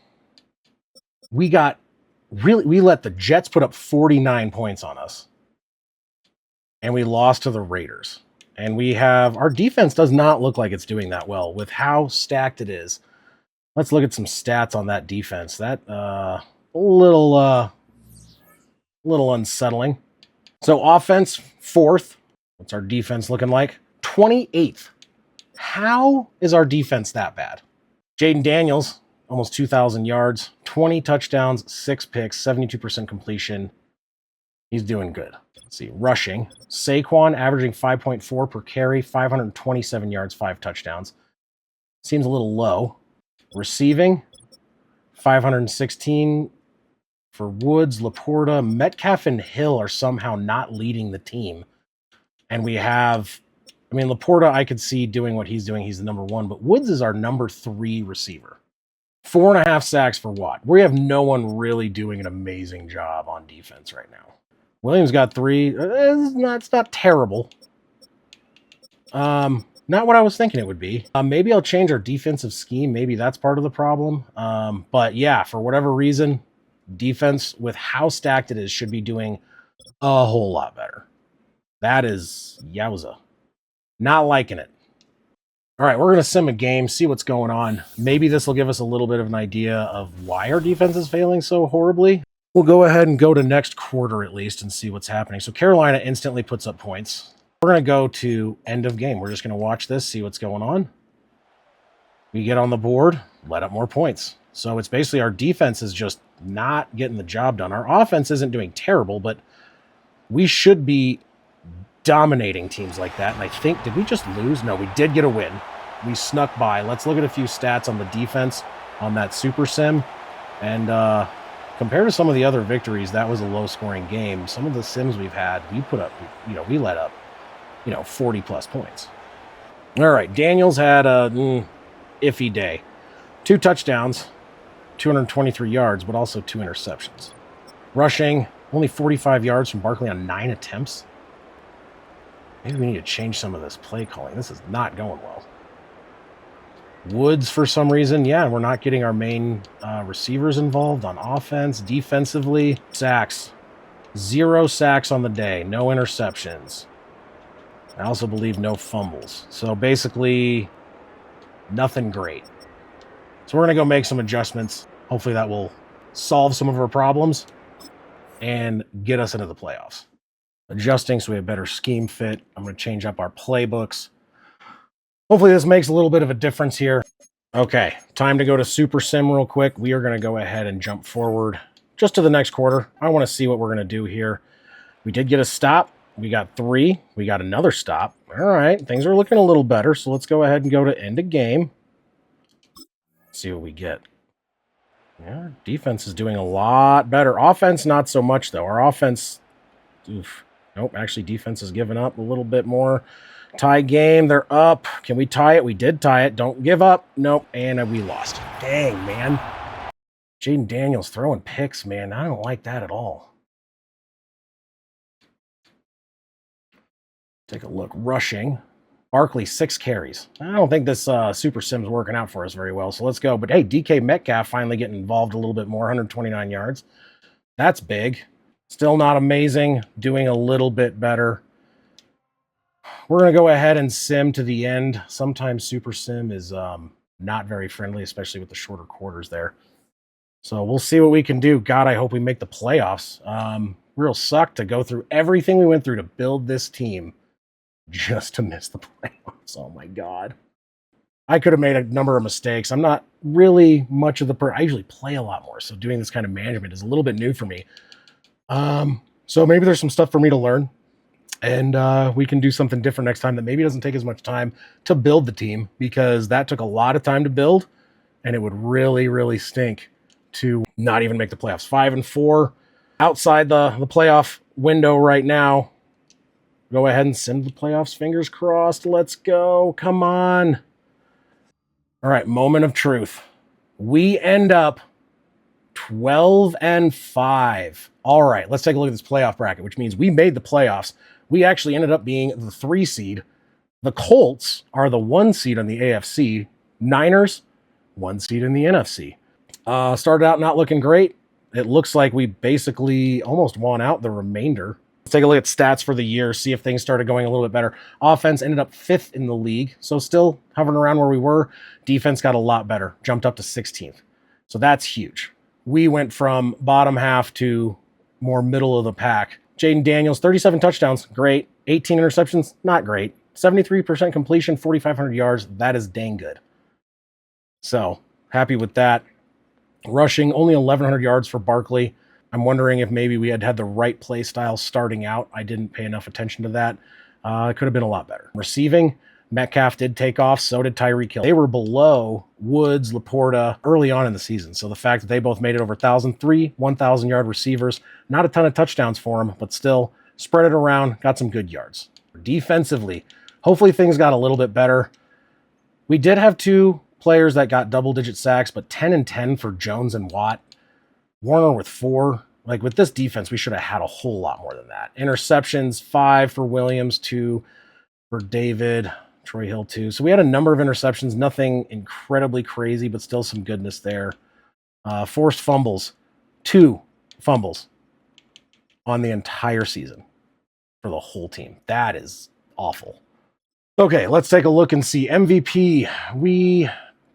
We let the Jets put up 49 points on us. And we lost to the Raiders. And our defense does not look like it's doing that well with how stacked it is. Let's look at some stats on that defense. That little A little unsettling. So offense, 4th. What's our defense looking like? 28th. How is our defense that bad? Jaden Daniels, almost 2,000 yards, 20 touchdowns, 6 picks, 72% completion. He's doing good. Let's see. Rushing. Saquon averaging 5.4 per carry, 527 yards, 5 touchdowns. Seems a little low. Receiving. 516 for Woods, Laporta. Metcalf and Hill are somehow not leading the team. And we have, I mean, Laporta, I could see doing what he's doing. He's the number 1, but Woods is our number 3 receiver. 4.5 sacks for Watt. We have no one really doing an amazing job on defense right now. Williams got 3. It's not terrible. Not what I was thinking it would be. Maybe I'll change our defensive scheme. Maybe that's part of the problem. But yeah, for whatever reason, defense, with how stacked it is, should be doing a whole lot better. That is yowza. Not liking it. All right, we're going to sim a game, see what's going on. Maybe this will give us a little bit of an idea of why our defense is failing so horribly. We'll go ahead and go to next quarter at least and see what's happening. So Carolina instantly puts up points. We're going to go to end of game. We're just going to watch this, see what's going on. We get on the board, let up more points. So it's basically our defense is just not getting the job done. Our offense isn't doing terrible, but we should be dominating teams like that. And I think, did we just lose? No, we did get a win. We snuck by. Let's look at a few stats on the defense on that super sim. And compared to some of the other victories, that was a low-scoring game. Some of the sims we've had, we put up, we let up, 40-plus points. All right, Daniels had a iffy day. 2 touchdowns, 223 yards, but also 2 interceptions. Rushing, only 45 yards from Barkley on 9 attempts. Maybe we need to change some of this play calling. This is not going well. Woods, for some reason, yeah, we're not getting our main receivers involved on offense. Defensively, sacks. 0 sacks on the day. No interceptions. I also believe no fumbles. So basically, nothing great. So we're going to go make some adjustments. Hopefully that will solve some of our problems and get us into the playoffs. Adjusting so we have better scheme fit. I'm going to change up our playbooks. Hopefully this makes a little bit of a difference here. Okay, time to go to Super Sim real quick. We are going to go ahead and jump forward just to the next quarter. I want to see what we're going to do here. We did get a stop. We got 3. We got another stop. All right, things are looking a little better. So let's go ahead and go to end of game. See what we get. Yeah, defense is doing a lot better. Offense, not so much, though. Our offense, oof. Nope, actually, defense has given up a little bit more. Tie game, they're up. Can we tie it? We did tie it. Don't give up. Nope, and we lost. Dang, man. Jaden Daniels throwing picks, man. I don't like that at all. Take a look. Rushing. Barkley, 6 carries. I don't think this Super Sim's working out for us very well, so let's go. But hey, DK Metcalf finally getting involved a little bit more, 129 yards. That's big. Still not amazing, doing a little bit better. We're going to go ahead and sim to the end. Sometimes Super Sim is not very friendly, especially with the shorter quarters there. So we'll see what we can do. God, I hope we make the playoffs. Real suck to go through everything we went through to build this team just to miss the playoffs. Oh, my God. I could have made a number of mistakes. I'm not really much of the I usually play a lot more, so doing this kind of management is a little bit new for me. So maybe there's some stuff for me to learn, and we can do something different next time that maybe doesn't take as much time to build the team, because that took a lot of time to build, and it would really, really stink to not even make the playoffs. 5-4 outside the playoff window right now. Go ahead and send the playoffs. Fingers crossed. Let's go. Come on. All right, moment of truth. We end up 12-5. All right, let's take a look at this playoff bracket, which means we made the playoffs. We actually ended up being the 3 seed. The Colts are the 1 seed on the AFC. Niners, 1 seed in the NFC. Started out not looking great. It looks like we basically almost won out the remainder. Let's take a look at stats for the year, see if things started going a little bit better. Offense ended up 5th in the league, so still hovering around where we were. Defense got a lot better, jumped up to 16th. So that's huge. We went from bottom half to more middle of the pack. Jaden Daniels, 37 touchdowns, great. 18 interceptions, not great. 73% completion, 4,500 yards. That is dang good. So happy with that. Rushing, only 1,100 yards for Barkley. I'm wondering if maybe we had the right play style starting out. I didn't pay enough attention to that. It could have been a lot better. Receiving, Metcalf did take off, so did Tyreek Hill. They were below Woods, Laporta early on in the season. So the fact that they both made it over 1,003 1,000-yard receivers, not a ton of touchdowns for them, but still spread it around, got some good yards. Defensively, hopefully things got a little bit better. We did have two players that got double-digit sacks, but 10 and 10 for Jones and Watt. Warner with 4. Like with this defense, we should have had a whole lot more than that. Interceptions, 5 for Williams, 2 for David. Troy Hill, 2. So we had a number of interceptions, nothing incredibly crazy, but still some goodness there. Forced fumbles, 2 fumbles on the entire season for the whole team. That is awful. Okay, let's take a look and see. MVP, we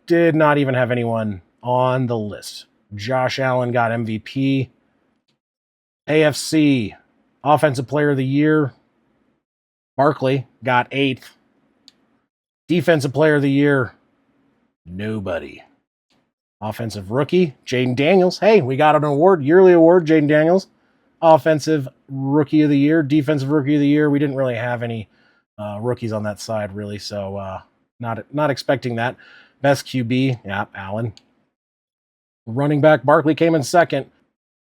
did not even have anyone on the list. Josh Allen got MVP. AFC, Offensive Player of the Year, Barkley got 8th. Defensive Player of the Year, nobody. Offensive Rookie, Jaden Daniels. Hey, we got an award, yearly award, Jaden Daniels. Offensive Rookie of the Year, Defensive Rookie of the Year. We didn't really have any rookies on that side, really, so not expecting that. Best QB, yeah, Allen. Running back, Barkley came in 2nd.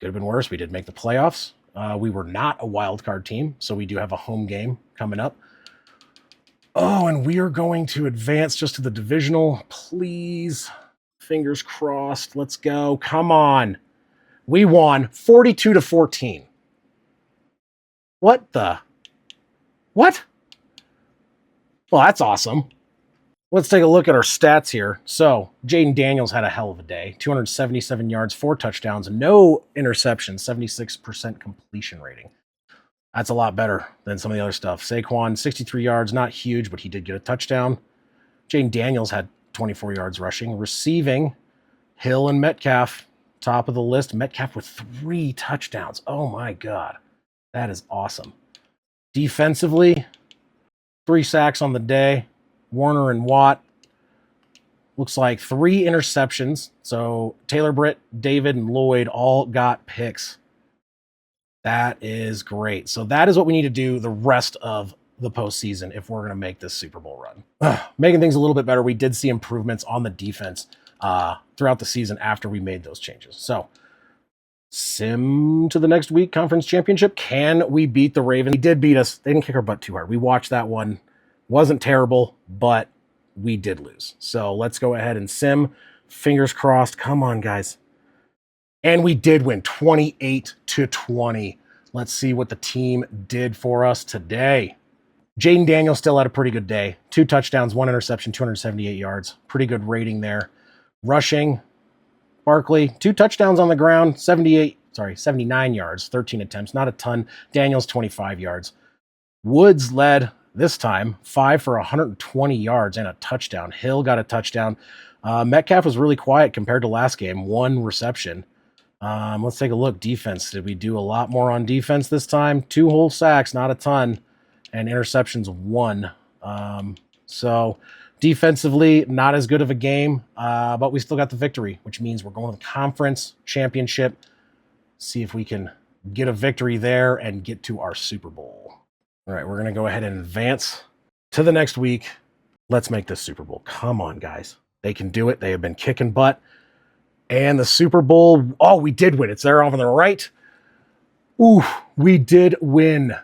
Could have been worse. We did make the playoffs. We were not a wild card team, so we do have a home game coming up. Oh, and we are going to advance just to the divisional. Please. Fingers crossed. Let's go. Come on. We won 42-14. What the? What? Well, that's awesome. Let's take a look at our stats here. So, Jaden Daniels had a hell of a day. 277 yards, 4 touchdowns, no interceptions, 76% completion rating. That's a lot better than some of the other stuff. Saquon, 63 yards, not huge, but he did get a touchdown. Jaden Daniels had 24 yards rushing. Receiving, Hill and Metcalf, top of the list. Metcalf with 3 touchdowns. Oh my God. That is awesome. Defensively, 3 sacks on the day. Warner and Watt. Looks like 3 interceptions. So Taylor Britt, David, and Lloyd all got picks. That is great. So that is what we need to do the rest of the postseason if we're going to make this Super Bowl run. Making things a little bit better. We did see improvements on the defense throughout the season after we made those changes. So sim to the next week, conference championship. Can we beat the Ravens? They did beat us. They didn't kick our butt too hard. We watched that one. Wasn't terrible, but we did lose. So let's go ahead and sim. Fingers crossed. Come on, guys. And we did win 28-20. Let's see what the team did for us today. Jaden Daniels still had a pretty good day. 2 touchdowns, 1 interception, 278 yards. Pretty good rating there. Rushing, Barkley, 2 touchdowns on the ground, 79 yards, 13 attempts. Not a ton. Daniels, 25 yards. Woods led this time, 5 for 120 yards and a touchdown. Hill got a touchdown. Metcalf was really quiet compared to last game. 1 reception. Let's take a look. Defense. Did we do a lot more on defense this time? 2 whole sacks, not a ton. And interceptions, 1. So defensively, not as good of a game, but we still got the victory, which means we're going to the conference championship. See if we can get a victory there and get to our Super Bowl. All right, we're going to go ahead and advance to the next week. Let's make this Super Bowl. Come on, guys. They can do it. They have been kicking butt. And the Super Bowl, oh, we did win. It's there off on the right. Ooh, we did win.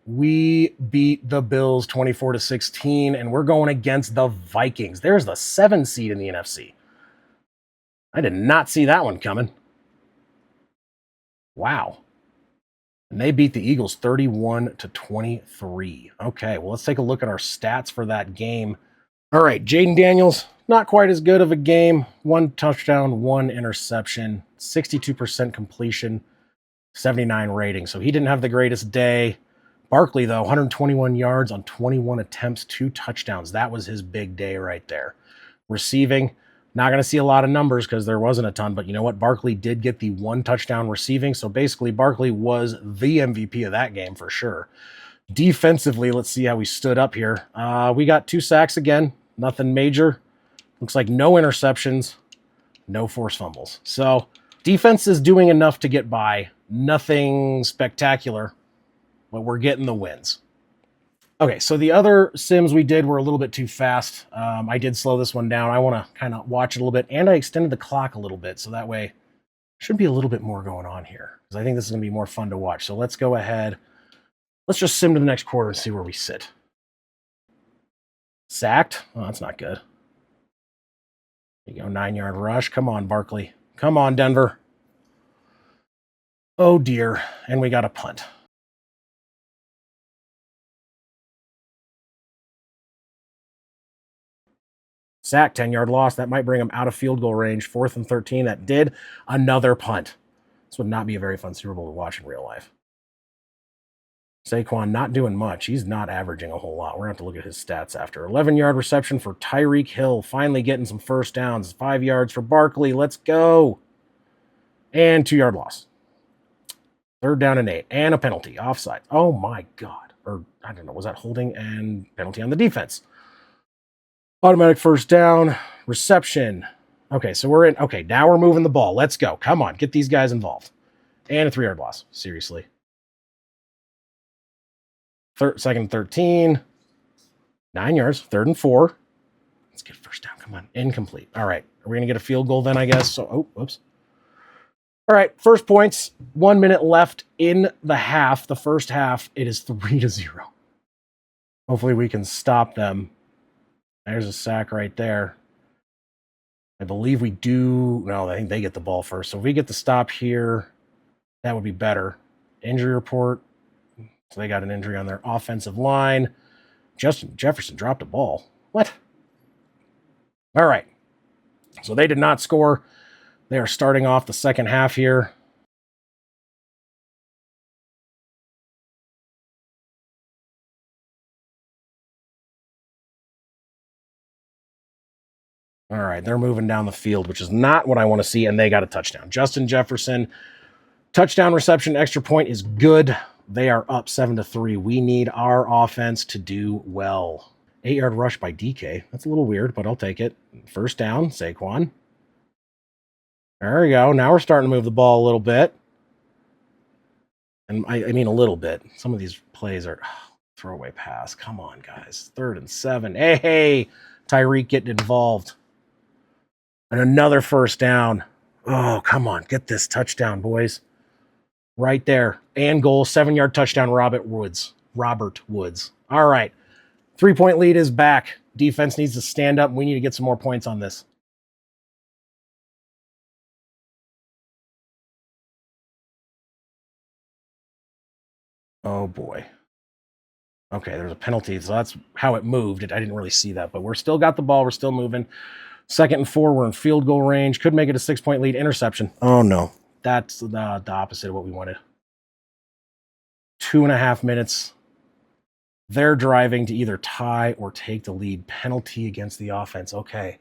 We beat the Bills 24-16, and we're going against the Vikings. There's the 7 seed in the NFC. I did not see that one coming. Wow. And they beat the Eagles 31-23. Okay, well, let's take a look at our stats for that game. All right, Jaden Daniels, not quite as good of a game. 1 touchdown, 1 interception, 62% completion, 79 rating. So he didn't have the greatest day. Barkley, though, 121 yards on 21 attempts, 2 touchdowns. That was his big day right there. Receiving, Not going to see a lot of numbers because there wasn't a ton, but you know what? Barkley did get the 1 touchdown receiving, so basically Barkley was the MVP of that game for sure. Defensively, let's see how we stood up here. We got 2 sacks again, nothing major. Looks like no interceptions, no forced fumbles. So defense is doing enough to get by. Nothing spectacular, but we're getting the wins. Okay, so the other sims we did were a little bit too fast. I did slow this one down. I want to kind of watch it a little bit, and I extended the clock a little bit, so that way should be a little bit more going on here, because I think this is going to be more fun to watch. So let's go ahead. Let's just sim to the next quarter and see where we sit. Sacked? Oh, that's not good. There you go, 9-yard rush. Come on, Barkley. Come on, Denver. Oh, dear. And we got a punt. Sack, 10-yard loss. That might bring him out of field goal range. 4th and 13. That did. Another punt. This would not be a very fun Super Bowl to watch in real life. Saquon not doing much. He's not averaging a whole lot. We're going to have to look at his stats after. 11-yard reception for Tyreek Hill. Finally getting some first downs. 5 yards for Barkley. Let's go. And 2-yard loss. 3rd down and 8. And a penalty. Offside. Oh, my God. Or, I don't know. Was that holding and penalty on the defense? Automatic first down. Reception. Okay, so we're in. Okay, now we're moving the ball. Let's go. Come on. Get these guys involved. And a 3-yard loss. Seriously. 2nd and 13. 9 yards. 3rd and 4. Let's get first down. Come on. Incomplete. All right. Are we going to get a field goal then, I guess? So, oh, whoops. All right. First points. 1 minute left in the half. The first half, it is 3-0. Hopefully we can stop them. There's a sack right there. I believe we do. No, I think they get the ball first. So if we get the stop here, that would be better. Injury report. So they got an injury on their offensive line. Justin Jefferson dropped a ball. What? All right. So they did not score. They are starting off the second half here. All right. They're moving down the field, which is not what I want to see, and they got a touchdown. Justin Jefferson, touchdown reception, extra point is good. They are up 7-3. We need our offense to do well. 8-yard rush by DK. That's a little weird, but I'll take it. First down, Saquon. There we go. Now we're starting to move the ball a little bit. And I mean a little bit. Some of these plays are throwaway pass. Come on, guys. 3rd and 7. Hey, Tyreek getting involved. And another first down. Oh, come on. Get this touchdown, boys. Right there. And goal. 7-yard touchdown, Robert Woods. All right. 3-point lead is back. Defense needs to stand up. We need to get some more points on this. Oh, boy. Okay, there's a penalty. So that's how it moved. I didn't really see that, but we're still got the ball. We're still moving. 2nd and 4. We're in field goal range. Could make it a 6-point lead. Interception. Oh, no. That's the opposite of what we wanted. 2.5 minutes. They're driving to either tie or take the lead. Penalty against the offense. Okay.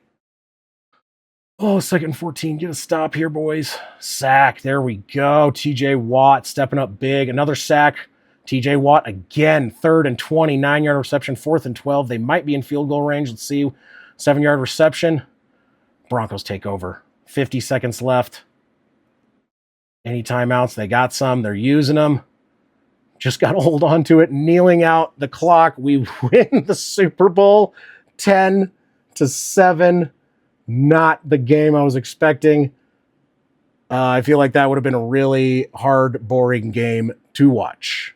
Oh, 2nd and 14. Get a stop here, boys. Sack. There we go. TJ Watt stepping up big. Another sack. TJ Watt again. 3rd and 20. 9-yard reception. 4th and 12. They might be in field goal range. Let's see. 7-yard reception. Broncos take over. 50 seconds left. Any timeouts? They got some. They're using them. Just got to hold on to it. Kneeling out the clock. We win the Super Bowl 10-7. Not the game I was expecting. I feel like that would have been a really hard, boring game to watch.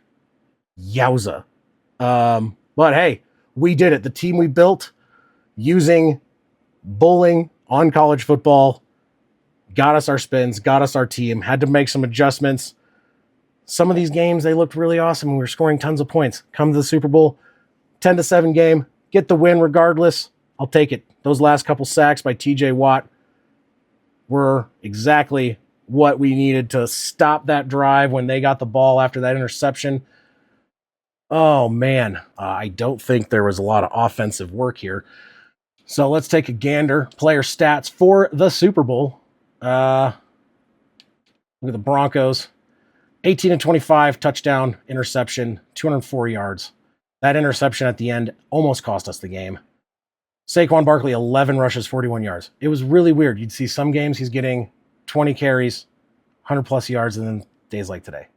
Yowza. But hey, we did it. The team we built using bowling on college football got us our spins, got us our team, had to make some adjustments. Some of these games, they looked really awesome. We were scoring tons of points. Come to the Super Bowl, 10-7 game, get the win regardless. I'll take it. Those last couple sacks by TJ Watt were exactly what we needed to stop that drive when they got the ball after that interception. Oh, man. I don't think there was a lot of offensive work here. So let's take a gander. Player stats for the Super Bowl. Look at the Broncos. 18 and 25, touchdown, interception, 204 yards. That interception at the end almost cost us the game. Saquon Barkley, 11 rushes, 41 yards. It was really weird. You'd see some games he's getting 20 carries, 100 plus yards, and then days like today.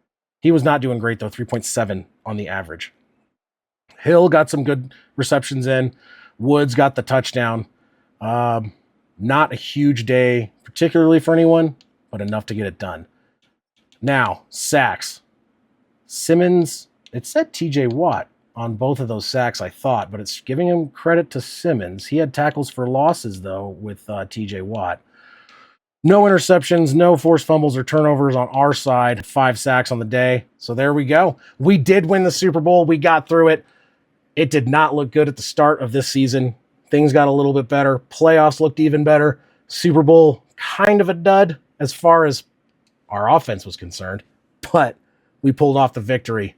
He was not doing great, though, 3.7 on the average. Hill got some good receptions in. Woods got the touchdown. Not a huge day, particularly for anyone, but enough to get it done. Now, sacks. Simmons, it said TJ Watt on both of those sacks, I thought, but it's giving him credit to Simmons. He had tackles for losses, though, with TJ Watt. No interceptions, no forced fumbles or turnovers on our side. 5 sacks on the day. So there we go. We did win the Super Bowl. We got through it. It did not look good at the start of this season. Things got a little bit better. Playoffs looked even better. Super Bowl, kind of a dud as far as our offense was concerned, but we pulled off the victory.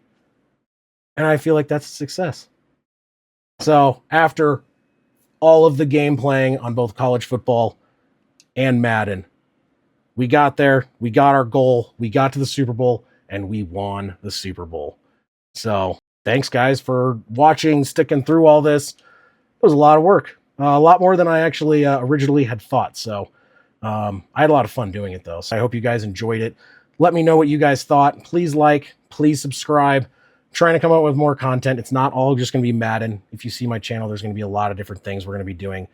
And I feel like that's a success. So after all of the game playing on both college football and Madden, we got there, we got our goal, we got to the Super Bowl, and we won the Super Bowl. So thanks, guys, for watching, sticking through all this. It was a lot of work, a lot more than I actually originally had thought. So I had a lot of fun doing it, though. So I hope you guys enjoyed it. Let me know what you guys thought. Please like, please subscribe. I'm trying to come up with more content. It's not all just going to be Madden. If you see my channel, there's going to be a lot of different things we're going to be doing.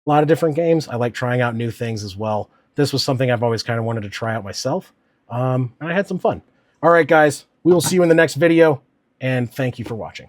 A lot of different games. I like trying out new things as well. This was something I've always kind of wanted to try out myself. And I had some fun. All right, guys, we will see you in the next video. And thank you for watching.